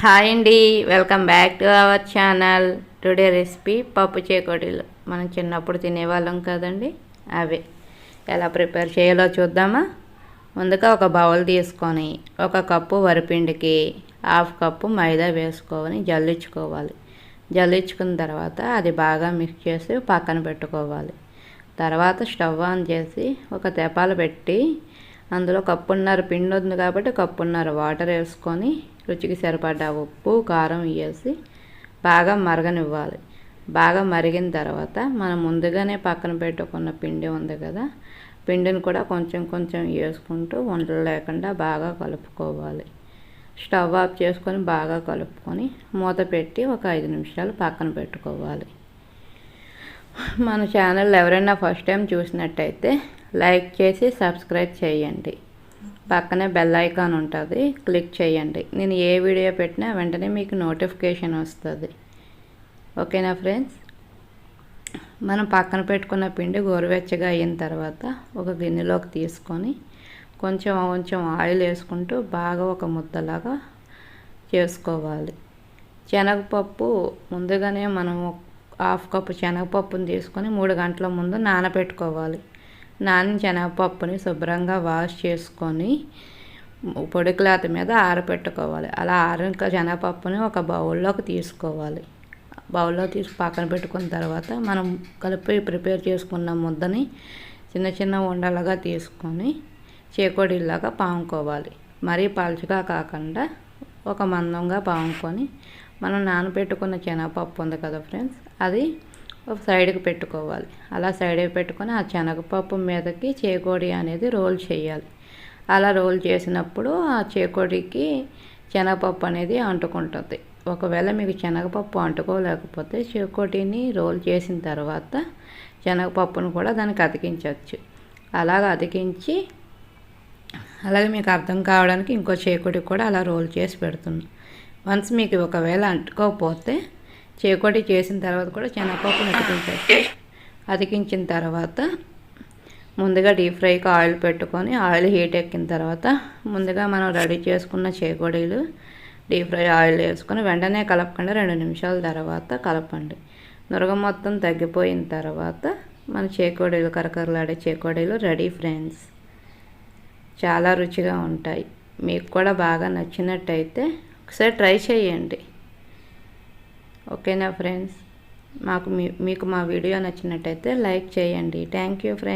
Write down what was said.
Hi అండి, welcome back to our channel. Today recipe పప్పు చేకోడీలు. మనం చిన్నప్పుడు తినేవాళ్ళం కదండి, అవే ఎలా ప్రిపేర్ చేయాలో చూద్దామా. ముందుగా ఒక బౌల్ తీసుకొని ఒక కప్పు వరిపిండికి హాఫ్ కప్పు మైదా వేసుకొని జల్లించుకోవాలి. జల్లించుకున్న తర్వాత అది బాగా మిక్స్ చేసి పక్కన పెట్టుకోవాలి. తర్వాత స్టవ్ ఆన్ చేసి ఒక తెపాలు పెట్టి అందులో కప్పున్నర పిండి ఉంది కాబట్టి కప్పున్నర వాటర్ వేసుకొని రుచికి సరిపడ్డ ఉప్పు కారం వేసి బాగా మరగనివ్వాలి. బాగా మరిగిన తర్వాత మనం ముందుగానే పక్కన పెట్టుకున్న పిండి ఉంది కదా, పిండిని కూడా కొంచెం కొంచెం వేసుకుంటూ వంటలు లేకుండా బాగా కలుపుకోవాలి. స్టవ్ ఆఫ్ చేసుకొని బాగా కలుపుకొని మూత పెట్టి ఒక 5 నిమిషాలు పక్కన పెట్టుకోవాలి. మన ఛానల్ ఎవరైనా ఫస్ట్ టైం చూసినట్టయితే లైక్ చేసి సబ్స్క్రైబ్ చేయండి. పక్కనే బెల్ ఐకాన్ ఉంటుంది, క్లిక్ చేయండి. నేను ఏ వీడియో పెట్టినా వెంటనే మీకు నోటిఫికేషన్ వస్తుంది. ఓకేనా ఫ్రెండ్స్. మనం పక్కన పెట్టుకున్న పిండి గోరువెచ్చగా అయిన తర్వాత ఒక గిన్నెలోకి తీసుకొని కొంచెం ఆయిల్ వేసుకుంటూ బాగా ఒక ముద్దలాగా చేసుకోవాలి. శనగపప్పు ముందుగానే మనం హాఫ్ కప్పు శనగపప్పుని తీసుకొని 3 గంటల ముందు నానబెట్టుకోవాలి. నానిన శనగపప్పుని శుభ్రంగా వాష్ చేసుకొని పొడి క్లాత్ మీద ఆరబెట్టుకోవాలి. అలా ఆరిన శనగపప్పుని ఒక బౌల్లోకి తీసుకోవాలి. బౌల్లో తీసి పక్కన పెట్టుకున్న తర్వాత మనం కలిపి ప్రిపేర్ చేసుకున్న ముద్దని చిన్న చిన్న ఉండలుగా తీసుకొని చేకోడీలాగా పాముకోవాలి. మరీ పలుచగా కాకుండా ఒక మందంగా పాముకొని మనం నానబెట్టుకున్న శనగపప్పు ఉంది కదా ఫ్రెండ్స్, అది ఒక సైడ్కి పెట్టుకోవాలి. అలా సైడ్కి పెట్టుకొని ఆ శనగపప్పు మీదకి చేకోడి అనేది రోల్ చేయాలి. అలా రోల్ చేసినప్పుడు ఆ చేకోడికి శనగపప్పు అనేది అంటుకుంటుంది. ఒకవేళ మీకు శనగపప్పు అంటుకోలేకపోతే చేకోడిని రోల్ చేసిన తర్వాత శనగపప్పును కూడా దానికి అతికించవచ్చు. అలాగ అతికించి అలాగే మీకు అర్థం కావడానికి ఇంకో చేకోడి కూడా అలా రోల్ చేసి పెడుతున్నాను. వన్స్ మీకు ఒకవేళ అంటుకోకపోతే చేకోడి చేసిన తర్వాత కూడా శనగపప్పును అతికించవచ్చు. అతికించిన తర్వాత ముందుగా డీప్ ఫ్రైకి ఆయిల్ పెట్టుకొని ఆయిల్ హీట్ ఎక్కిన తర్వాత ముందుగా మనం రెడీ చేసుకున్న చేకోడీలు డీప్ ఫ్రై ఆయిల్ వేసుకొని వెంటనే కలపకుండా 2 నిమిషాల తర్వాత కలపండి. నురగ మొత్తం తగ్గిపోయిన తర్వాత మన చేకోడీలు కరకరలాడే చేకోడీలు రెడీ ఫ్రెండ్స్. చాలా రుచిగా ఉంటాయి. మీకు కూడా బాగా నచ్చినట్టయితే ఒకసారి ట్రై చేయండి. ఓకేనా ఫ్రెండ్స్. మీకు మా వీడియో నచ్చినట్టయితే లైక్ చేయండి. Thank you friends.